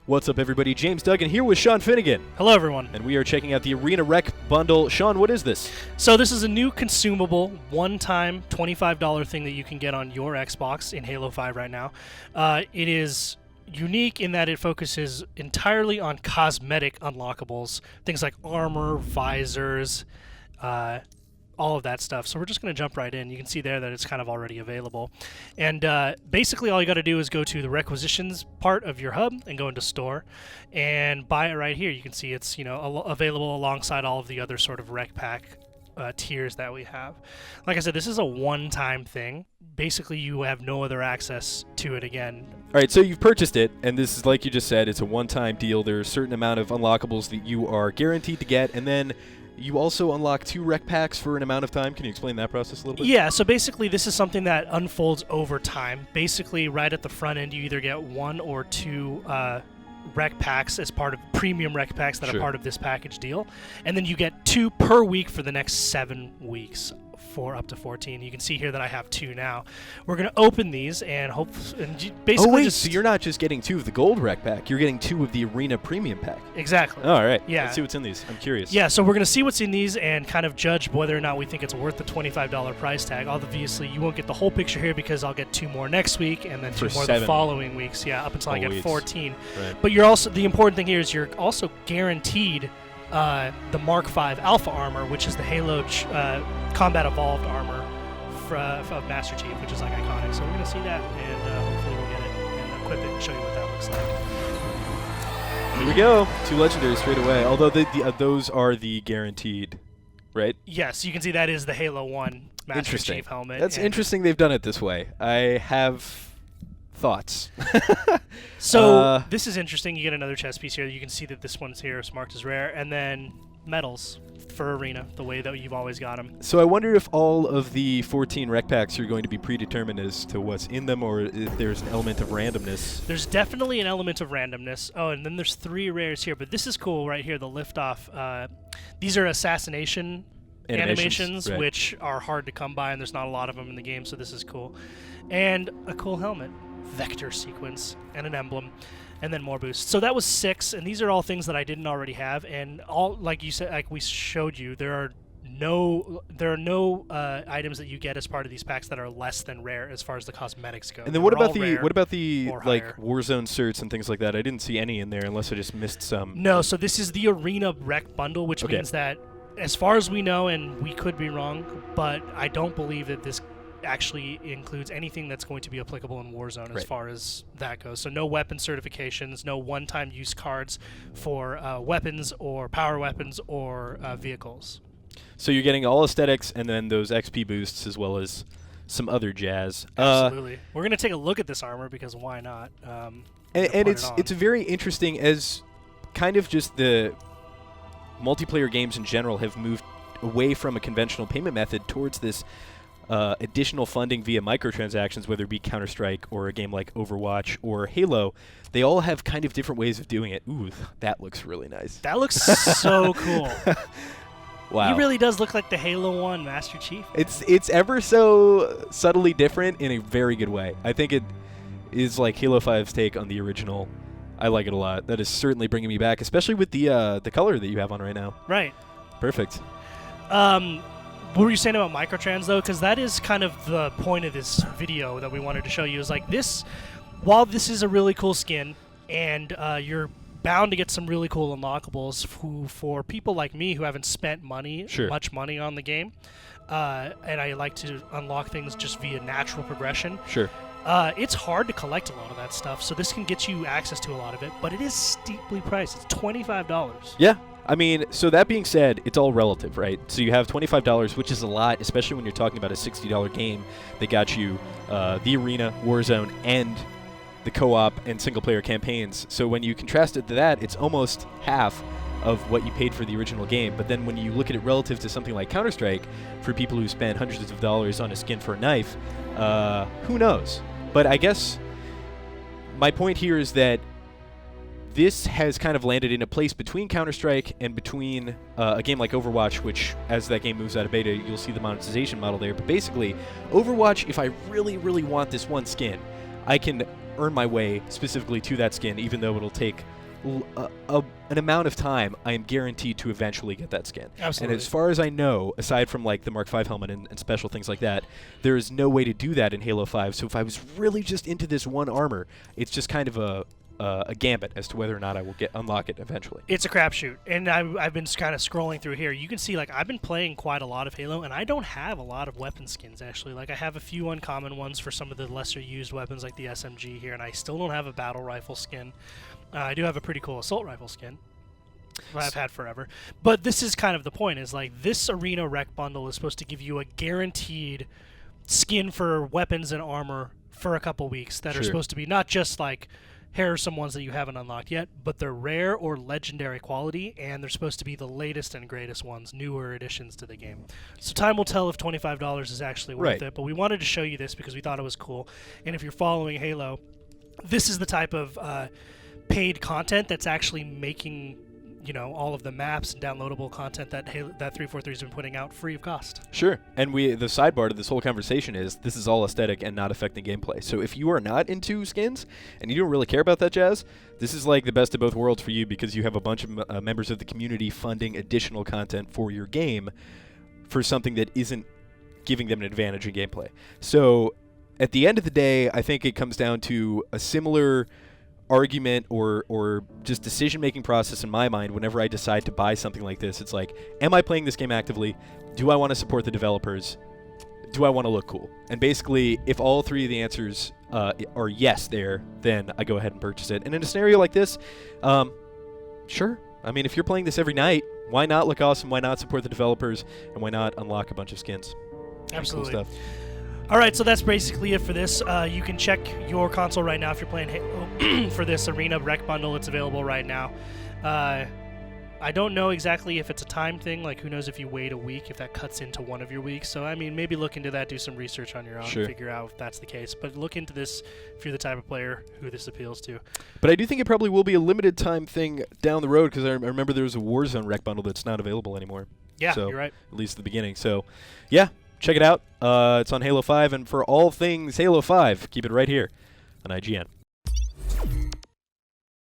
What's up, everybody? James Duggan here with Sean Finnegan. Hello, everyone. And we are checking out the Arena Rec Bundle. Sean, what is this? So this is a new consumable, one-time $25 thing that you can get on your Xbox in Halo 5 right now. It is unique in that it focuses entirely on cosmetic unlockables, things like armor, visors, all of that stuff. So we're just going to jump right in. You can see there that it's kind of already available. And basically all you got to do is go to the requisitions part of your hub and go into store and buy it right here. You can see it's available alongside all of the other sort of rec pack tiers that we have. Like I said, this is a one-time thing. Basically, you have no other access to it again. All right, so you've purchased it, and this is like you just said, it's a one-time deal. There's a certain amount of unlockables that you are guaranteed to get, and then you also unlock 2 rec packs for an amount of time. Can you explain that process a little bit? Yeah, so basically this is something that unfolds over time. Basically, right at the front end, you either get 1 or 2 rec packs as part of premium rec packs that are part of this package deal. And then you get 2 per week for the next 7 weeks. For up to 14. You can see here that I have 2 now. We're going to open these and basically so you're not just getting 2 of the gold rec pack, you're getting 2 of the Arena Premium pack. Exactly. All right. Yeah. Let's see what's in these. I'm curious. Yeah, so we're going to see what's in these and kind of judge whether or not we think it's worth the $25 price tag. Obviously, you won't get the whole picture here because I'll get 2 more next week and then 2 more the following weeks. Yeah, up until I get 14. Right. But you're also, the important thing here is you're also guaranteed the Mark 5 Alpha armor, which is the Halo Combat Evolved armor of Master Chief, which is like iconic. So we're going to see that, and hopefully we'll get it and equip it and show you what that looks like. Here we go. 2 legendaries straight away. Although those are the guaranteed, right? Yes, you can see that is the Halo 1 Master Chief helmet. That's interesting they've done it this way. I have thoughts. So this is interesting. You get another chest piece here. You can see that this one's here is marked as rare, and then medals for Arena, the way that you've always got them. So I wonder if all of the 14 rec packs are going to be predetermined as to what's in them, or if there's an element of randomness. There's definitely an element of randomness. Oh, and then there's 3 rares here, but this is cool right here, the liftoff. These are assassination animations, right, which are hard to come by, and there's not a lot of them in the game, so this is cool. And a cool helmet, vector sequence, and an emblem. And then more boosts. So that was 6, and these are all things that I didn't already have. And all, like you said, like we showed you, there are no items that you get as part of these packs that are less than rare as far as the cosmetics go. And then what about the like higher. Warzone certs and things like that? I didn't see any in there unless I just missed some. No, so this is the Arena Rec Bundle, which means that, as far as we know, and we could be wrong, but I don't believe that this actually includes anything that's going to be applicable in Warzone as far as that goes. So no weapon certifications, no one-time use cards for weapons or power weapons or vehicles. So you're getting all aesthetics and then those XP boosts as well as some other jazz. Absolutely. We're going to take a look at this armor because why not? And it's very interesting as kind of just the multiplayer games in general have moved away from a conventional payment method towards this additional funding via microtransactions, whether it be Counter-Strike or a game like Overwatch or Halo. They all have kind of different ways of doing it. Ooh, that looks really nice. That looks so cool. Wow. He really does look like the Halo 1 Master Chief. It's ever so subtly different in a very good way. I think it is like Halo 5's take on the original. I like it a lot. That is certainly bringing me back, especially with the color that you have on right now. Right. Perfect. What were you saying about microtrans, though? Because that is kind of the point of this video that we wanted to show you. Is like this, while this is a really cool skin, and you're bound to get some really cool unlockables for people like me who haven't spent much money on the game, and I like to unlock things just via natural progression. Sure. It's hard to collect a lot of that stuff, so this can get you access to a lot of it, but it is steeply priced. It's $25. Yeah. I mean, so that being said, it's all relative, right? So you have $25, which is a lot, especially when you're talking about a $60 game that got you the Arena, Warzone, and the co-op and single-player campaigns. So when you contrast it to that, it's almost half of what you paid for the original game. But then when you look at it relative to something like Counter-Strike, for people who spend hundreds of dollars on a skin for a knife, who knows? But I guess my point here is that this has kind of landed in a place between Counter-Strike and between a game like Overwatch, which, as that game moves out of beta, you'll see the monetization model there. But basically, Overwatch, if I really, really want this one skin, I can earn my way specifically to that skin, even though it'll take an amount of time. I am guaranteed to eventually get that skin. Absolutely. And as far as I know, aside from like the Mark V helmet and special things like that, there is no way to do that in Halo 5. So if I was really just into this one armor, it's just kind of a gambit as to whether or not I will unlock it eventually. It's a crapshoot, and I've been kind of scrolling through here. You can see, like, I've been playing quite a lot of Halo, and I don't have a lot of weapon skins, actually. Like, I have a few uncommon ones for some of the lesser-used weapons, like the SMG here, and I still don't have a battle rifle skin. I do have a pretty cool assault rifle skin. I've had forever. But this is kind of the point, is, like, this Arena Rec Bundle is supposed to give you a guaranteed skin for weapons and armor for a couple weeks that are supposed to be not just, like, here are some ones that you haven't unlocked yet, but they're rare or legendary quality, and they're supposed to be the latest and greatest ones, newer additions to the game. So time will tell if $25 is actually worth it, but we wanted to show you this because we thought it was cool. And if you're following Halo, this is the type of paid content that's actually making, you know, all of the maps and downloadable content that 343 has been putting out free of cost. Sure. And the sidebar to this whole conversation is this is all aesthetic and not affecting gameplay. So if you are not into skins and you don't really care about that jazz, this is like the best of both worlds for you, because you have a bunch of members of the community funding additional content for your game for something that isn't giving them an advantage in gameplay. So at the end of the day, I think it comes down to a similar argument or just decision-making process in my mind whenever I decide to buy something like this. It's like, am I playing this game actively? Do I want to support the developers? Do I want to look cool? And basically, if all three of the answers are yes there, then I go ahead and purchase it. And in a scenario like this, sure. I mean, if you're playing this every night, why not look awesome? Why not support the developers? And why not unlock a bunch of skins? Absolutely. Cool stuff. All right, so that's basically it for this. You can check your console right now if you're playing Halo for this Arena Rec Bundle. It's available right now. I don't know exactly if it's a time thing. Like, who knows if you wait a week, if that cuts into one of your weeks. So, I mean, maybe look into that, do some research on your own, and figure out if that's the case. But look into this if you're the type of player who this appeals to. But I do think it probably will be a limited time thing down the road, because I remember there was a Warzone Rec Bundle that's not available anymore. Yeah, so, you're right. At least at the beginning. So, yeah. Check it out. It's on Halo 5, and for all things Halo 5, keep it right here on IGN.